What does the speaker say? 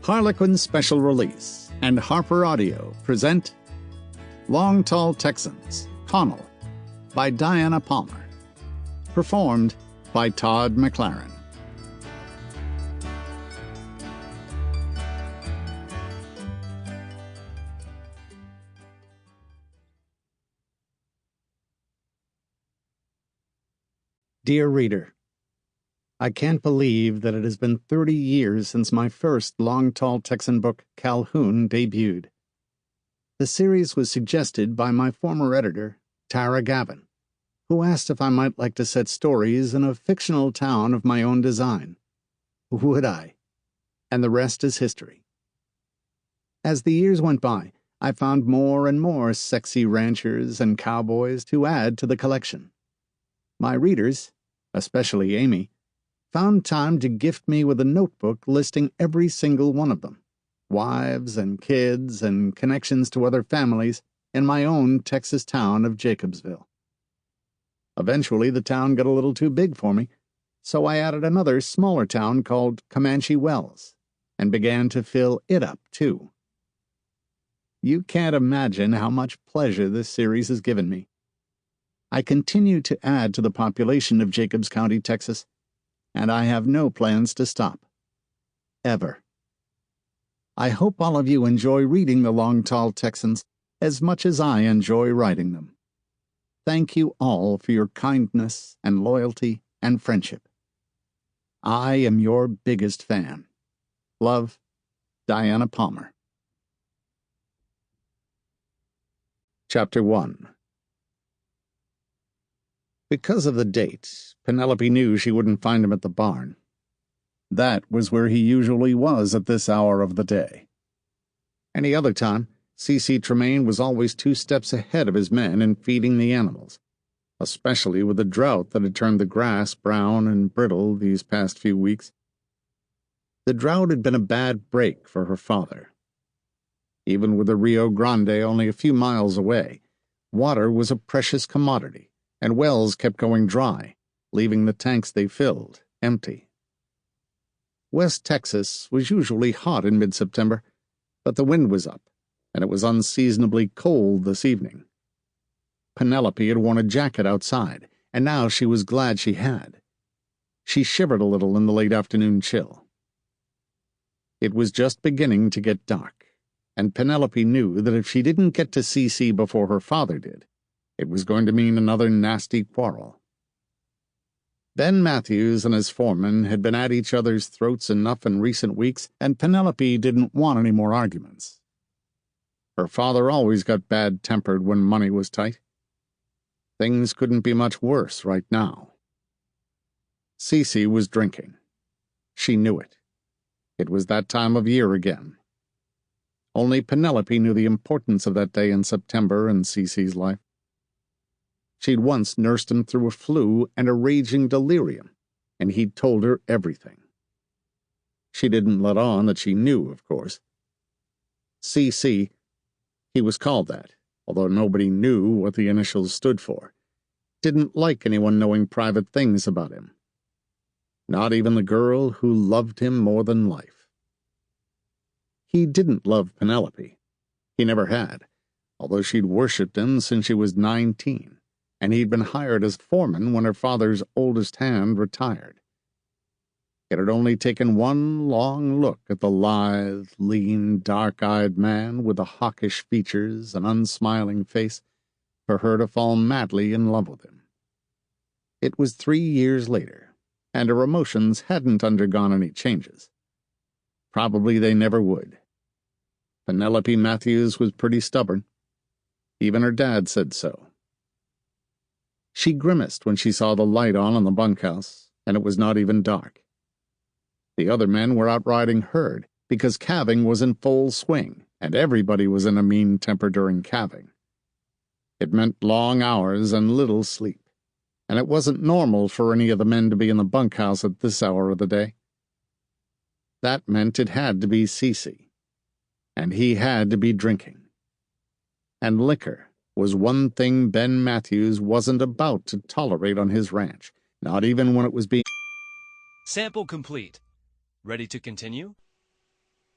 Harlequin Special Release and HarlequinAudio present Long Tall Texans, Connal, by Diana Palmer. Performed by Todd Mclaren. Dear reader, I can't believe that it has been 30 years since my first Long Tall Texan book, Calhoun, debuted. The series was suggested by my former editor, Tara Gavin, who asked if I might like to set stories in a fictional town of my own design. Would I? And the rest is history. As the years went by, I found more and more sexy ranchers and cowboys to add to the collection. My readers, especially Amy, found time to gift me with a notebook listing every single one of them, wives and kids and connections to other families in my own Texas town of Jacobsville. Eventually, the town got a little too big for me, so I added another smaller town called Comanche Wells and began to fill it up, too. You can't imagine how much pleasure this series has given me. I continue to add to the population of Jacobs County, Texas, and I have no plans to stop. Ever. I hope all of you enjoy reading the Long Tall Texans as much as I enjoy writing them. Thank you all for your kindness and loyalty and friendship. I am your biggest fan. Love, Diana Palmer. Chapter 1. Because of the date, Penelope knew she wouldn't find him at the barn. That was where he usually was at this hour of the day. Any other time, C.C. Tremayne was always 2 steps ahead of his men in feeding the animals, especially with the drought that had turned the grass brown and brittle these past few weeks. The drought had been a bad break for her father. Even with the Rio Grande only a few miles away, water was a precious commodity, and wells kept going dry, leaving the tanks they filled empty. West Texas was usually hot in mid-September, but the wind was up, and it was unseasonably cold this evening. Penelope had worn a jacket outside, and now she was glad she had. She shivered a little in the late afternoon chill. It was just beginning to get dark, and Penelope knew that if she didn't get to CC before her father did, it was going to mean another nasty quarrel. Ben Mathews and his foreman had been at each other's throats enough in recent weeks, and Penelope didn't want any more arguments. Her father always got bad-tempered when money was tight. Things couldn't be much worse right now. Cece was drinking. She knew it. It was that time of year again. Only Penelope knew the importance of that day in September in Cece's life. She'd once nursed him through a flu and a raging delirium, and he'd told her everything. She didn't let on that she knew, of course. C.C., he was called that, although nobody knew what the initials stood for, didn't like anyone knowing private things about him. Not even the girl who loved him more than life. He didn't love Penelope. He never had, although she'd worshipped him since she was 19. And he'd been hired as foreman when her father's oldest hand retired. It had only taken one long look at the lithe, lean, dark-eyed man with the hawkish features and unsmiling face for her to fall madly in love with him. It was 3 years later, and her emotions hadn't undergone any changes. Probably they never would. Penelope Mathews was pretty stubborn. Even her dad said so. She grimaced when she saw the light on in the bunkhouse, and it was not even dark. The other men were out riding herd, because calving was in full swing, and everybody was in a mean temper during calving. It meant long hours and little sleep, and it wasn't normal for any of the men to be in the bunkhouse at this hour of the day. That meant it had to be Cece, and he had to be drinking. And liquor was one thing Ben Mathews wasn't about to tolerate on his ranch, not even when it was being... Sample complete. Ready to continue?